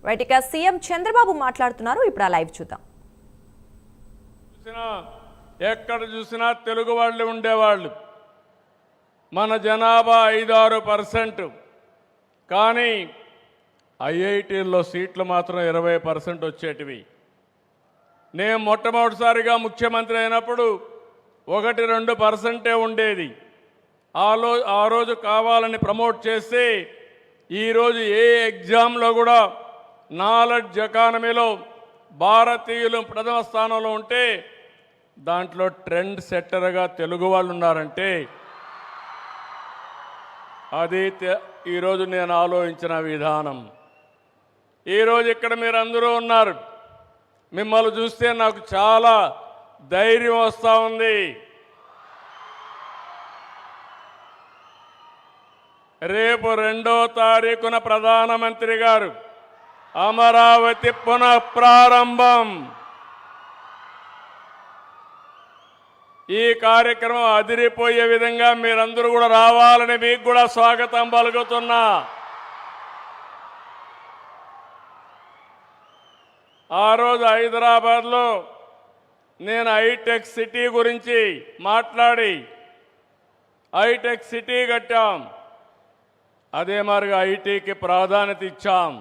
Right, ఇక CM Chandrababu మాట్లాడుతున్నారు. ఇప్పుడు ఆ లైవ్ చూద్దాం. ఎక్కడ చూసినా తెలుగు వాళ్ళు ఉండేవాళ్ళు. మన జనాభా 5-6%, కానీ ఐఐటీల్లో సీట్లు మాత్రం 20% వచ్చేటివి. నేను మొట్టమొదటిసారిగా ముఖ్యమంత్రి అయినప్పుడు 1-2% ఉండేది. ఆ రోజు కావాలని ప్రమోట్ చేసి ఈరోజు ఏ ఎగ్జామ్లో కూడా నాలెడ్జ్ ఎకానమీలో భారతీయులు ప్రథమ స్థానంలో ఉంటే దాంట్లో ట్రెండ్ సెట్టర్గా తెలుగు వాళ్ళు ఉన్నారంటే అది ఈరోజు నేను ఆలోచించిన విధానం. ఈరోజు ఇక్కడ మీరందరూ ఉన్నారు. మిమ్మల్ని చూస్తే నాకు చాలా ధైర్యం వస్తూ ఉంది. రేపు 2వ తారీఖున ప్రధానమంత్రి గారు అమరావతి పునఃప్రారంభం. ఈ కార్యక్రమం అదిరిపోయే విధంగా మీరందరూ కూడా రావాలని మీకు కూడా స్వాగతం పలుకుతున్నా. ఆ రోజు హైదరాబాద్లో నేను హైటెక్ సిటీ గురించి మాట్లాడి హైటెక్ సిటీ కట్టాం. అదే మాదిరిగా ఐటీకి ప్రాధాన్యత ఇచ్చాం.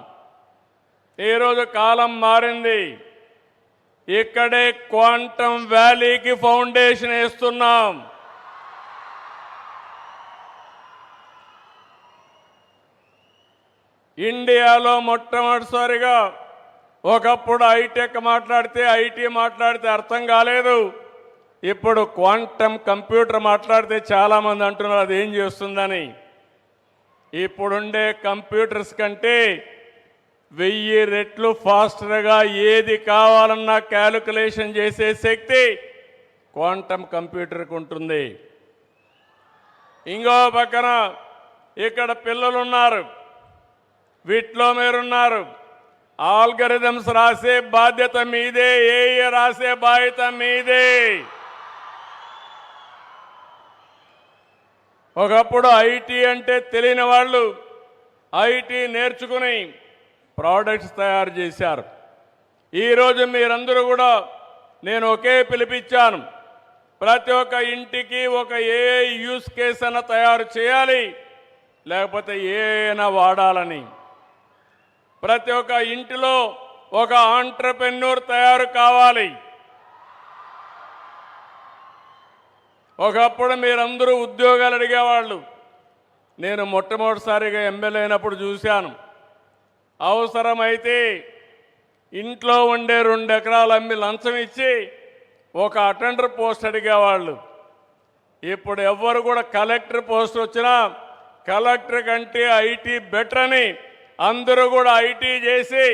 ఈరోజు కాలం మారింది. ఇక్కడే క్వాంటమ్ వ్యాలీకి ఫౌండేషన్ వేస్తున్నాం. ఇండియాలో మొట్టమొదటిసారిగా ఒకప్పుడు హైటెక్ మాట్లాడితే ఐటీ మాట్లాడితే అర్థం కాలేదు. ఇప్పుడు క్వాంటమ్ కంప్యూటర్ మాట్లాడితే చాలామంది అంటున్నారు అది ఏం చేస్తుందని. ఇప్పుడుండే కంప్యూటర్స్ కంటే 1000 రెట్లు ఫాస్టర్గా ఏది కావాలన్నా క్యాలిక్యులేషన్ చేసే శక్తి క్వాంటమ్ కంప్యూటర్కి ఉంటుంది. ఇంకో పక్కన ఇక్కడ పిల్లలు ఉన్నారు, వీటిలో మీరున్నారు. ఆల్గరిథమ్స్ రాసే బాధ్యత మీదే, ఏఏ రాసే బాధ్యత మీదే. ఒకప్పుడు ఐటీ అంటే తెలియని వాళ్ళు ఐటీ నేర్చుకుని ప్రోడక్ట్స్ తయారు చేశారు. ఈరోజు మీరందరూ కూడా నేను ఒకే పిలిపించాను. ప్రతి ఒక్క ఇంటికి ఒక ఏఐ యూస్ కేస్ అన్న తయారు చేయాలి, లేకపోతే ఏఐనా వాడాలని. ప్రతి ఒక్క ఇంటిలో ఒక ఆంట్రప్రెన్యూర్ తయారు కావాలి. ఒకప్పుడు మీరందరూ ఉద్యోగాలు అడిగేవాళ్ళు. నేను మొట్టమొదటిసారిగా ఎమ్మెల్యే అయినప్పుడు చూశాను. అవసరమైతే ఇంట్లో ఉండే 2 ఎకరాలు అమ్మి లంచం ఇచ్చి ఒక అటెండర్ పోస్ట్ అడిగేవాళ్ళు. ఇప్పుడు ఎవ్వరు కూడా కలెక్టర్ పోస్ట్ వచ్చినా కలెక్టర్ కంటే ఐటీ బెటర్ అని అందరూ కూడా ఐటీ చేసి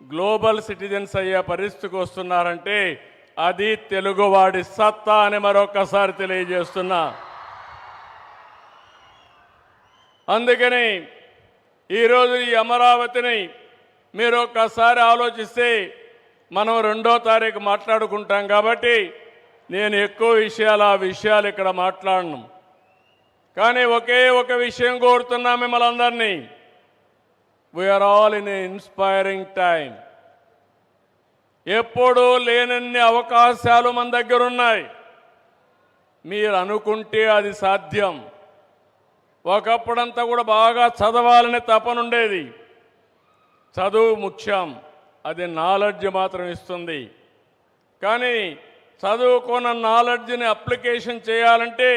గ్లోబల్ సిటిజన్స్ అయ్యే పరిస్థితికి వస్తున్నారంటే అది తెలుగువాడి సత్తా అని మరొకసారి తెలియజేస్తున్నా. అందుకని ఈరోజు ఈ అమరావతిని మీరు ఒక్కసారి ఆలోచిస్తే మనం 2వ తారీఖు మాట్లాడుకుంటాం కాబట్టి నేను ఎక్కువ విషయాలు ఇక్కడ మాట్లాడను. కానీ ఒకే ఒక విషయం కోరుతున్నా మిమ్మల్ని అందరినీ. We are all in a inspiring time. ఎప్పుడూ లేనన్ని అవకాశాలు మన దగ్గర ఉన్నాయి. మీరు అనుకుంటే అది సాధ్యం. ఒకప్పుడంతా కూడా బాగా చదవాలని తపనుండేది. చదువు ముఖ్యం, అది నాలెడ్జ్ మాత్రం ఇస్తుంది. కానీ చదువుకున్న నాలెడ్జ్ని అప్లికేషన్ చేయాలంటే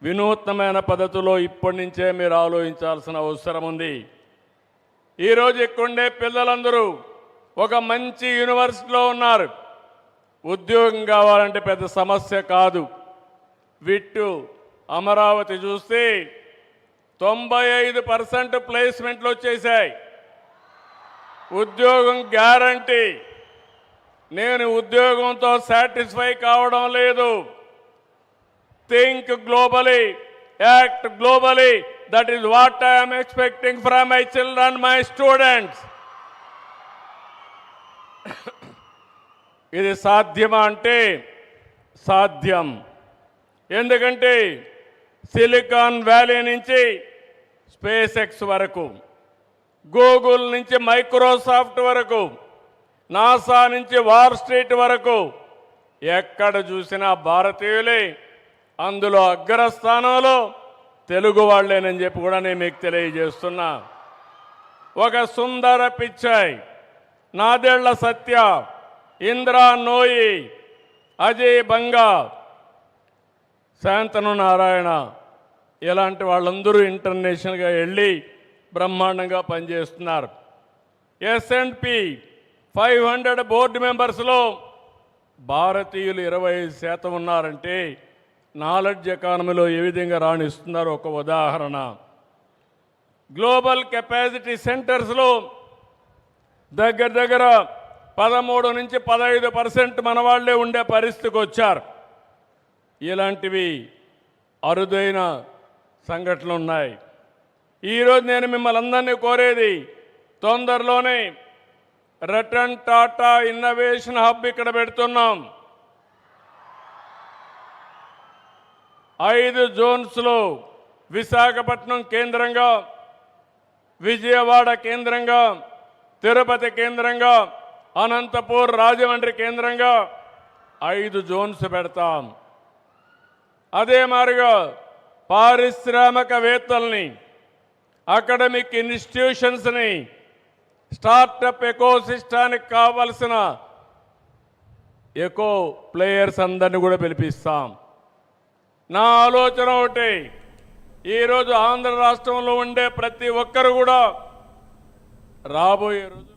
వినూత్నమైన పద్ధతిలో ఇప్పటి నుంచే మీరు ఆలోచించాల్సిన అవసరం ఉంది. ఈరోజు ఇక్కడుండే పిల్లలందరూ ఒక మంచి యూనివర్సిటీలో ఉన్నారు. ఉద్యోగం కావాలంటే పెద్ద సమస్య కాదు. విట్టు అమరావతి చూస్తే 95% ప్లేస్మెంట్లు వచ్చేసాయి. ఉద్యోగం గ్యారంటీ. నేను ఉద్యోగంతో సాటిస్ఫై కావడం లేదు. Think globally, act globally. That is what I'm expecting from my children, my students. ఇది సాధ్యమా అంటే సాధ్యం. ఎందుకంటే సిలికాన్ వ్యాలీ నుంచి స్పేస్ ఎక్స్ వరకు గూగుల్ నుంచి మైక్రోసాఫ్ట్ వరకు, నాసా నుంచి వాల్ స్ట్రీట్ వరకు ఎక్కడ చూసినా భారతీయులే, అందులో అగ్రస్థానంలో తెలుగు వాళ్ళేనని చెప్పి కూడా నేను మీకు తెలియజేస్తున్నా. ఒక సుందర పిచ్చాయ్, నాదెళ్ల సత్య, ఇంద్రా నోయి, అజయ్ బంగా, శాంతను నారాయణ ఇలాంటి వాళ్ళందరూ ఇంటర్నేషనల్గా వెళ్ళి బ్రహ్మాండంగా పనిచేస్తున్నారు. S&P 500 బోర్డు మెంబర్స్లో భారతీయులు 25% ఉన్నారంటే నాలెడ్జ్ ఎకానమీలో ఏ విధంగా రాణిస్తున్నారో ఒక ఉదాహరణ. గ్లోబల్ కెపాసిటీ సెంటర్స్లో దగ్గర 13 నుంచి 15% మన వాళ్ళే ఉండే పరిస్థితికి వచ్చారు. ఇలాంటివి అరుదైన సంఘటనలు ఉన్నాయి. ఈరోజు నేను మిమ్మల్ని అందరినీ కోరేది, తొందరలోనే రతన్ టాటా ఇన్నోవేషన్ హబ్ ఇక్కడ పెడుతున్నాం. 5 జోన్స్లో విశాఖపట్నం కేంద్రంగా, విజయవాడ కేంద్రంగా, తిరుపతి కేంద్రంగా, అనంతపూర్, రాజమండ్రి కేంద్రంగా 5 జోన్స్ పెడతాం. అదే మాదిరిగా పారిశ్రామికవేత్తల్ని, అకాడమిక్ ఇన్స్టిట్యూషన్స్ని, స్టార్టప్ ఎకోసిస్టానికి కావలసిన ఎకో ప్లేయర్స్ అందరినీ కూడా పిలిపిస్తాం. నా ఆలోచన ఒకటి, ఈరోజు ఆంధ్ర రాష్ట్రంలో ఉండే ప్రతి ఒక్కరు కూడా రాబోయే రోజు